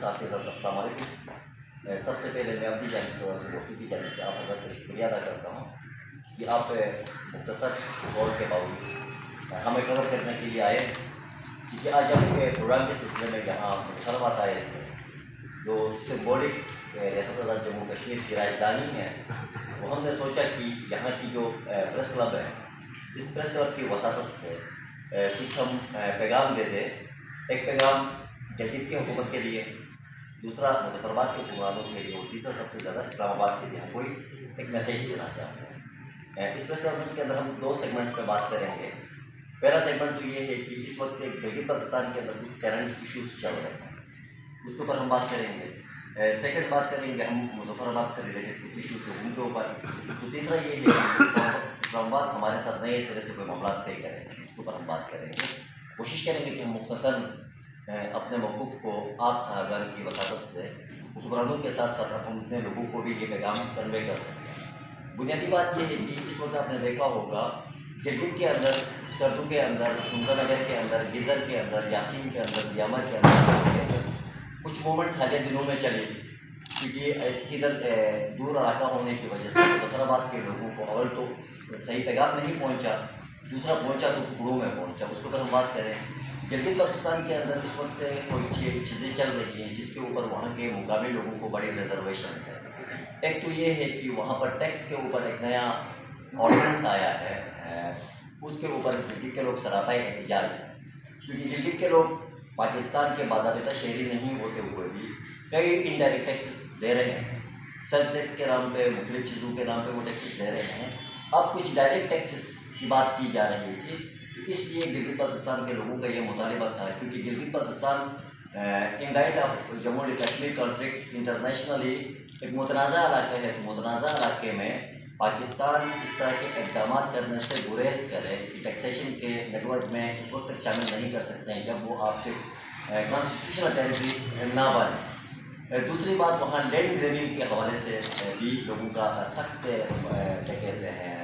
صاحب کے حضرت السلام علیکم۔ سب سے پہلے میں اپنی جانب سے اور دوستوں کی جانب سے آپ حضرت کا شکریہ ادا کرتا ہوں کہ آپ مختصر دور کے باوجود ہمیں کور کرنے کے لیے آئے، کیونکہ آج ہم کے پروگرام کے سلسلے میں یہاں مظفرآباد آئے تھے، جو سمبولک ریاست جموں کشمیر کی راجدھانی ہے۔ وہ ہم نے سوچا کہ یہاں کی جو پریس کلب ہے، اس پریس کلب کی وساطت سے کچھ ہم پیغام دے دیں۔ ایک پیغام جدید کی حکومت کے لیے، دوسرا مظفرآباد کے حکمرانوں کے لیے، اور تیسرا سب سے زیادہ اسلام آباد کے لیے ہم کوئی ایک میسیج دینا چاہتے ہیں۔ اس پریس کانفرنس کے اندر ہم دو سیگمنٹس پہ بات کریں گے۔ پہلا سیگمنٹ تو یہ ہے کہ اس وقت گلگت بلتستان کے اندر کچھ کرنٹ ایشوز چل رہے ہیں، اس کے اوپر ہم بات کریں گے۔ سیکنڈ بات کریں گے ہم مظفرآباد سے ریلیٹڈ کچھ ایشوز ہیں ان کے اوپر۔ تو تیسرا یہ ہے کہ اسلام آباد ہمارے ساتھ نئے سرے سے کوئی معاملات طے کریں گے، اس کے اوپر ہم بات کریں گے۔ کوشش کریں گے کہ ہم مختصر اپنے موقف کو آپ صاحبان کی وساطت سے حکمرانوں کے ساتھ ساتھ ہم اپنے لوگوں کو بھی یہ پیغام کنوے کر سکتے ہیں۔ بنیادی بات یہ ہے کہ اس وقت آپ نے دیکھا ہوگا گلگت کے اندر، اسکردو کے اندر، حمزہ نگر کے اندر، گزر کے اندر، یاسین کے اندر، دیامر کے اندر کچھ مومنٹس حالیہ دنوں میں چلی، کیونکہ ادھر دور علاقہ ہونے کی وجہ سے مظفرآباد کے لوگوں کو اول تو صحیح پیغام نہیں پہنچا، دوسرا پہنچا تو ٹکڑوں میں پہنچا۔ اس کے اوپر ہم بات کریں۔ گلگت بلتستان کے اندر اس وقت کوئی چیزیں چل رہی ہیں جس کے اوپر وہاں کے مقامی لوگوں کو بڑی ریزرویشنس ہیں۔ ایک تو یہ ہے کہ وہاں پر ٹیکس کے اوپر ایک نیا آرڈیننس آیا ہے، اس کے اوپر گلگت کے لوگ سراپائی احتجاج ہیں، کیونکہ گلگت کے لوگ پاکستان کے باضابطہ شہری نہیں ہوتے ہوئے بھی کئی انڈائریکٹ ٹیکسز دے رہے ہیں۔ سیلف ٹیکس کے نام پہ، مختلف چیزوں کے نام پہ وہ ٹیکسز دے رہے ہیں۔ اب کچھ ڈائریکٹ ٹیکسز کی بات کی جا رہی تھی، اس لیے گلگت بلتستان کے لوگوں کا یہ مطالبہ تھا، کیونکہ Gilgit Baltistan in light of Jammu and Kashmir conflict internationally ایک متنازع علاقہ ہے۔ متنازع علاقے میں پاکستان اس طرح کے اقدامات کرنے سے گریز کرے کہ ٹیکسیشن کے نیٹ ورک میں اس وقت تک شامل نہیں کر سکتے ہیں جب وہ آپ کے کانسٹیٹیوشنل ٹیریٹری نہ بنے۔ دوسری بات، وہاں لینڈ گریبنگ کے حوالے سے بھی لوگوں کا سخت کیا کہتے ہیں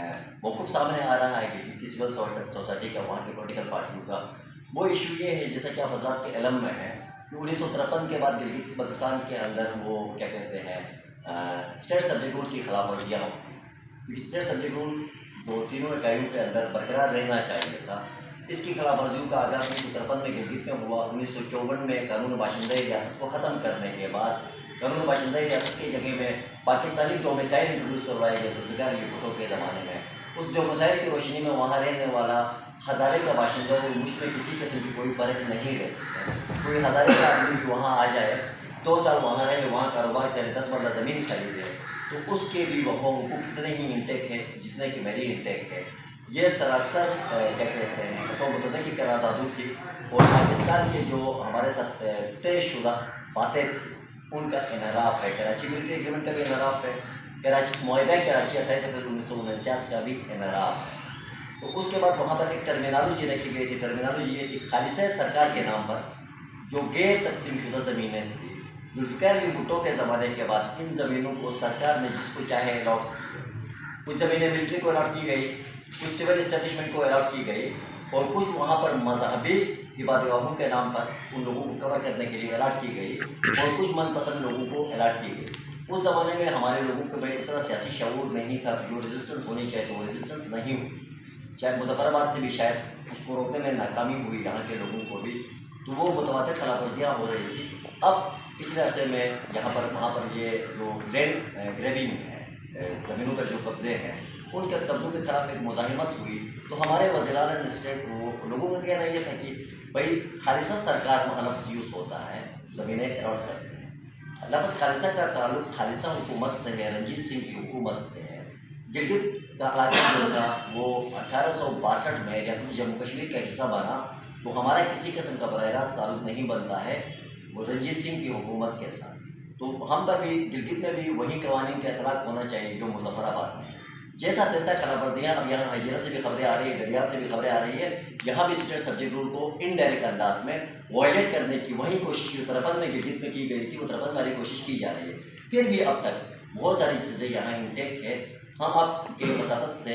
موقف سامنے آ رہا ہے کہ سول سوسائٹی کا، وہاں کے پولیٹیکل پارٹیوں کا۔ وہ ایشو یہ ہے، جیسا کہ آپ حضرات کے علم میں ہے، کہ 1953 کے بعد گلگت بلتستان کے اندر وہ کیا کہتے ہیں اسٹیٹ سبجیکٹ رول کی خلاف ورزیاں ہوں، کیونکہ اسٹیٹ سبجیکٹ رول وہ تینوں اکائیوں کے اندر برقرار رہنا چاہیے تھا۔ اس کی خلاف ورزیوں کا آغاز 1953 میں گلگت میں ہوا۔ 1954 میں قانون باشندہ ریاست کو ختم کرنے کے بعد قانون باشندہ ریاست کی جگہ میں پاکستانی ڈومیسائل انٹروڈیوس کروائے گئے ذوالفقار علی بھٹو کے زمانے میں۔ اس ڈومیسائل کی روشنی میں وہاں رہنے والا ہزارے کا باشندہ اور مجھ میں کسی قسم کی کوئی فرق نہیں رہتا۔ کوئی ہزارے کا آدمی بھی وہاں آ جائے، 2 سال وہاں رہے، وہاں کاروبار کرے، 10 مرلہ زمین خریدے، تو اس کے بھی وہاں حقوق اتنے ہی انٹیک ہے جتنے کہ میری انٹیک ہے۔ یہ سراسر کیا کہتے ہیں متعدد کی قراردادوں کی اور پاکستان کے جو ہمارے ساتھ طے شدہ باتیں تھیں ان کا انحراف ہے۔ کراچی ملٹری ایگریمنٹ کا بھی انحراف ہے، معاہدہ کراچی 28 اپریل 1949 کا بھی انحراف ہے۔ تو اس کے بعد وہاں پر ایک ٹرمینالوجی رکھی گئی تھی۔ ٹرمینالوجی یہ تھی خالصہ سرکار کے نام پر جو غیر تقسیم شدہ زمینیں تھیں، ذوالفقار علی بھٹو کے زمانے کے بعد ان زمینوں کو سرکار نے جس کو چاہے الاٹ کیا۔ کچھ زمینیں ملٹری کو الاٹ کی گئی، کچھ سول اسٹیبلشمنٹ کو الاٹ کی گئی، اور کچھ وہاں پر مذہبی عبادت گاہوں کے نام پر ان لوگوں کو کور کرنے کے لیے الاٹ کی گئی، اور کچھ من پسند لوگوں کو الاٹ کی گئی۔ اس زمانے میں ہمارے لوگوں کے میں اتنا سیاسی شعور نہیں تھا، جو ریزسٹنس ہونی چاہیے تو وہ ریزسٹنس نہیں ہوئی۔ شاید مظفرآباد سے بھی شاید اس کو روکنے میں ناکامی ہوئی یہاں کے لوگوں کو بھی، تو وہ متواتر خلاف ورزیاں ہو رہی تھی۔ اب پچھلے عرصے میں یہاں پر وہاں پر یہ جو لینڈ گریبنگ ہے، زمینوں پر جو قبضے ہیں، ان کے قبضوں کے خلاف ایک مزاحمت ہوئی، تو ہمارے وزیر اعلیٰ نے اسٹیٹ کو لوگوں کا کہنا یہ تھا کہ بھائی خالصہ سرکار میں لفظ یوز ہوتا ہے، زمینیں الاٹ کرتے ہیں۔ لفظ خالصہ کا تعلق خالصہ حکومت سے ہے، رنجیت سنگھ کی حکومت سے ہے۔ گلگت کا علاقہ جو تھا وہ 1862 میں ریاست جموں کشمیر کا حصہ بنا، تو ہمارا کسی قسم کا براہ راست تعلق نہیں بنتا ہے وہ رنجیت سنگھ کی حکومت کے ساتھ۔ تو ہم پر بھی گلگت میں بھی وہی قوانین کا اطلاق ہونا چاہیے جو مظفرآباد میں ہے۔ جیسا تیسا خلاف ورزیاں اب یہاں حجیرہ سے بھی خبریں آ رہی ہیں، ڈڈیاب سے بھی خبریں آ رہی ہے، یہاں بھی اسٹیٹ سبجیکٹ رول کو انڈائریکٹ انداز میں وائلیٹ کرنے کی وہی کوشش اتراپنڈ میں گلگت میں کی گئی تھی، اتراپنڈ والی کوشش کی جا رہی ہے۔ پھر بھی اب تک بہت ساری چیزیں یہاں انٹیک ہے۔ ہم آپ کے وساطت سے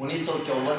1954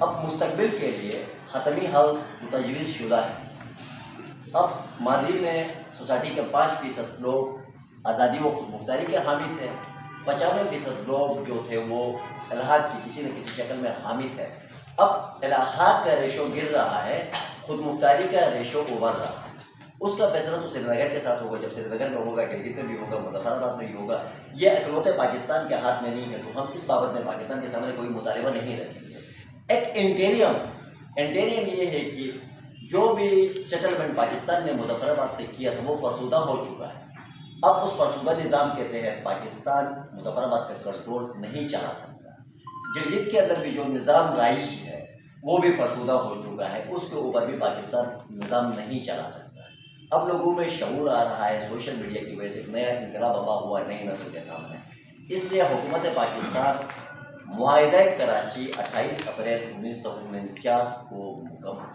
اب مستقبل کے لیے حتمی حل تجویز شدہ ہے۔ اب ماضی میں سوسائٹی کے 5% لوگ آزادی و خود مختاری کے حامی تھے، 95% لوگ جو تھے وہ الحاق کی کسی نہ کسی شکل میں حامی تھے۔ اب الحاق کا ریشو گر رہا ہے، خود مختاری کا ریشو ابھر رہا ہے۔ اس کا فیصلہ تو سری نگر کے ساتھ ہوگا، جب سری نگر میں ہوگا، گلگت میں بھی ہوگا، مظفر آباد میں بھی ہوگا۔ یہ اکلوتے پاکستان کے ہاتھ میں نہیں ہے، تو ہم اس بابت میں پاکستان کے سامنے کوئی مطالبہ نہیں رکھیں گے۔ ایک انٹیریم یہ ہے کہ جو بھی سیٹلمنٹ پاکستان نے مظفر آباد سے کیا تھا وہ فرسودہ ہو چکا ہے۔ اب اس فرسودہ نظام کے تحت پاکستان مظفر آباد کا کنٹرول نہیں چلا سکتا۔ گلگت کے اندر بھی جو نظام رائج ہے وہ بھی فرسودہ ہو چکا ہے، اس کے اوپر بھی پاکستان نظام نہیں چلا سکتا۔ اب لوگوں میں شعور آ رہا ہے، سوشل میڈیا کی وجہ سے ایک نیا انقلاب آبا ہوا ہے نئی نسل کے سامنے۔ اس لیے حکومت پاکستان معاہدہ کراچی 28 اپریل 1949 کو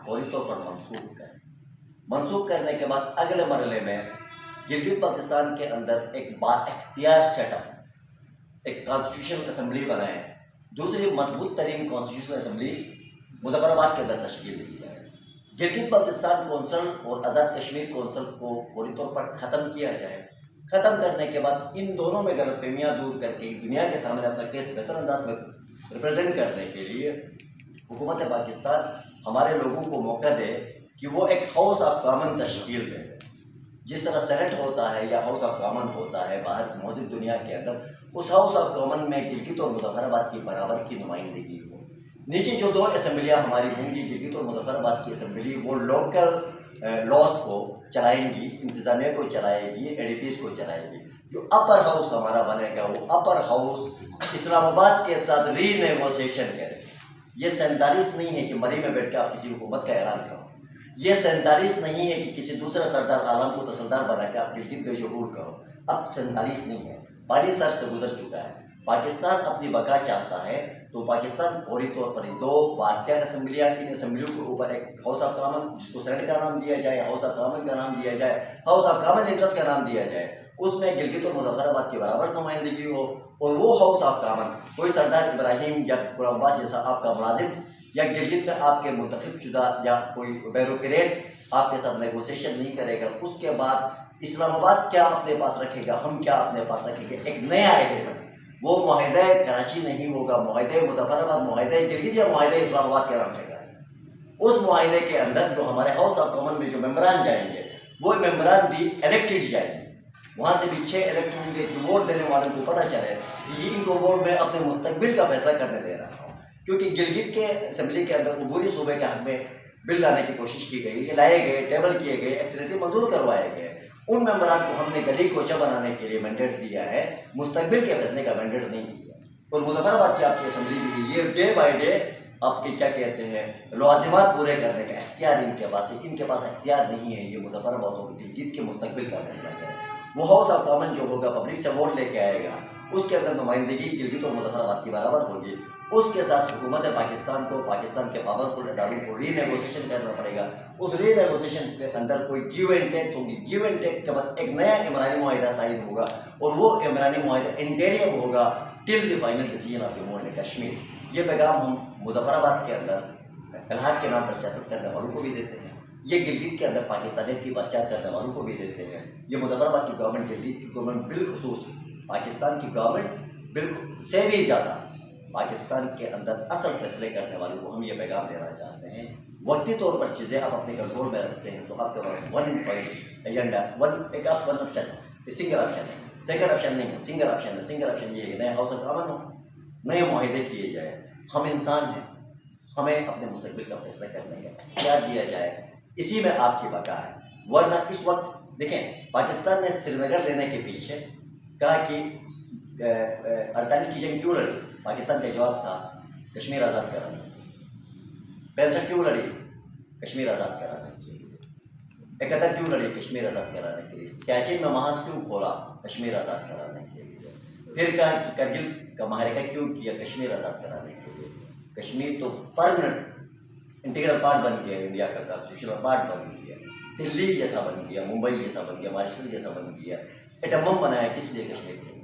فوری طور پر منسوخ کرنے کے بعد اگلے مرحلے میں گلگت بلتستان کے اندر ایک با اختیار سیٹ اپ، ایک کانسٹیٹیوشن اسمبلی بنائے، دوسری مضبوط ترین کانسٹیٹیوشن اسمبلی مظفر آباد کے اندر تشکیل دی جائے۔ گلگت بلتستان کونسل اور آزاد کشمیر کونسل کو فوری طور پر ختم کیا جائے۔ ختم کرنے کے بعد ان دونوں میں غلط فہمیاں دور کر کے دنیا کے سامنے اپنا کیس بہتر انداز میں ریپرزینٹ کرنے کے لیے حکومت پاکستان ہمارے لوگوں کو موقع دے کہ وہ ایک ہاؤس آف کامن تشکیل دے۔ جس طرح سینٹ ہوتا ہے یا ہاؤس آف کامن ہوتا ہے باہر مہذب دنیا کے اندر، اس ہاؤس آف کامن میں گلگت اور مظفر آباد کی برابر کی نمائندگی ہو۔ نیچے جو 2 اسمبلیاں ہماری ہوں گی، گلگت اور مظفر آباد کی اسمبلی، وہ لوکل لاس کو چلائیں گی، انتظامیہ کو چلائے گی، اے ڈی پیز کو چلائے گی۔ جو اپر ہاؤس ہمارا بنے گا وہ اپر ہاؤس اسلام آباد کے ساتھ ری نیگوسیشن کرے۔ یہ 47 نہیں ہے کہ مری میں بیٹھ کے آپ کسی حکومت کا اعلان کرو، یہ 47 نہیں ہے کہ کسی دوسرے سردار عالم کو تصدار بنا کے آپ گلگت بے شعور کرو۔ اب 47 نہیں ہے، پانی سر سے گزر چکا ہے۔ پاکستان اپنی بقا چاہتا ہے تو پاکستان فوری طور پر 2 بااختیار اسمبلیاں، ان اسمبلیوں کے اوپر ایک ہاؤس آف کامن، جس کو سینٹ کا نام دیا جائے، ہاؤس آف کامن کا نام دیا جائے، ہاؤس آف کامن انٹرسٹ کا نام دیا جائے، اس میں گلگت اور مظفر آباد کی برابر نمائندگی ہو۔ اور وہ ہاؤس آف کامن کوئی سردار ابراہیم یا غلام عباس جیسا آپ کا ملازم یا گلگت میں آپ کے منتخب شدہ یا کوئی بیوروکریٹ آپ کے ساتھ نیگوسیشن نہیں کرے گا۔ اس کے بعد اسلام آباد کیا اپنے پاس رکھے گا، ہم کیا اپنے پاس رکھیں گے، ایک نیا ایگریمنٹ۔ وہ معاہدہ کراچی نہیں ہوگا، معاہدہ مظفر آباد، معاہدہ گلگت یا معاہدہ اسلام آباد کے نام سے کریں گے۔ اس معاہدے کے اندر جو ہمارے ہاؤس آف کامن میں جو ممبران جائیں گے وہ ممبران بھی الیکٹڈ جائیں گے، وہاں سے بھی 6 الیکٹ ہوں گے کہ ووٹ دینے والوں کو پتہ چلے کہ یہ ان کو ووٹ میں اپنے مستقبل کا فیصلہ کرنے دے رہا ہوں۔ کیونکہ گلگت کے اسمبلی کے اندر عبوری صوبے کے حق میں بل لانے کی کوشش کی گئی، لائے گئے، ٹیبل کیے گئے، ایکسیلیٹی منظور کروائے گئے۔ ان ممبران کو ہم نے گلی کوچہ بنانے کے لیے مینڈیٹ دیا ہے، مستقبل کے فیصلے کا مینڈیٹ نہیں دیا۔ اور مظفر آباد کی آپ کی اسمبلی بھی یہ ڈے بائی ڈے آپ کے کیا کہتے ہیں لوازمات پورے کرنے کا اختیار ان کے پاس ہے، ان کے پاس اختیار نہیں ہے یہ مظفر آباد اور گلگت کے مستقبل کا فیصلہ کرے۔ وہ ہاؤس آف کامن جو ہوگا پبلک سے ووٹ لے کے آئے گا، اس کے اندر نمائندگی گلگت اور مظفر آباد کی برابر ہوگی۔ اس کے ساتھ حکومت پاکستان کو پاکستان کے پاورفل اداروں کو ری نیگوسیشن کرنا پڑے گا۔ اس ری نیگوسیشن کے اندر کوئی گیو اینڈ ٹیک ہوگی، گیو اینڈ ٹیک کے بعد ایک نیا عمرانی معاہدہ صادر ہوگا، اور وہ عمرانی معاہدہ انٹیریم ہوگا till the final decision of Jammu and Kashmir. یہ پیغام ہم مظفر آباد کے اندر الحاق کے نام پر سیاست کرنے والوں کو بھی دیتے ہیں، یہ گلگت کے اندر پاکستانیت کی پرچار کرنے والوں کو بھی دیتے ہیں۔ یہ مظفر آباد کی گورنمنٹ، گلگت کی گورنمنٹ بالخصوص پاکستان کی گورنمنٹ بالکل سے بھی زیادہ پاکستان کے اندر اصل فیصلے کرنے والوں کو ہم یہ پیغام دینا چاہتے ہیں۔ وقتی طور پر چیزیں آپ اپنے کنٹرول میں رکھتے ہیں تو آپ کے پاس ون پوائنٹ ایجنڈا، ایک ون آپشن، سنگل آپشن ہے، سیکنڈ آپشن نہیں ہے، سنگل آپشن ہے۔ سنگل آپشن یہ ہے کہ نئے ہاؤس آف کامن ہو، نئے معاہدے کیے جائے، ہم انسان ہیں، ہمیں اپنے مستقبل کا فیصلہ کرنے کا اختیار دیا جائے، اسی میں آپ کی بقا ہے۔ ورنہ اس وقت دیکھیں پاکستان نے سری نگر لینے کے پیچھے کہا کہ 48 کی جنگ کیوں لڑی، پاکستان کا جواب تھا کشمیر آزاد کرانا۔ 65 کیوں لڑی، کشمیر آزاد کرانے کے لیے۔ 71 کیوں لڑی، کشمیر آزاد کرانے کے لیے۔ سیاچن میں محاذ کیوں کھولا، کشمیر آزاد کرانے کے لیے۔ پھر کہا کہ کرگل کا معرکہ کیوں کیا، کشمیر آزاد کرانے کے لیے۔ کشمیر تو پرماننٹ انٹیگرل پارٹ بن گیا انڈیا کا، کانسٹیٹیوشنل پارٹ بن گیا، دلی جیسا بن گیا، ممبئی جیسا بن گیا، مہاراشٹر جیسا بن گیا۔ ایٹم بم بنایا کس لیے، کشمیر کے لیے۔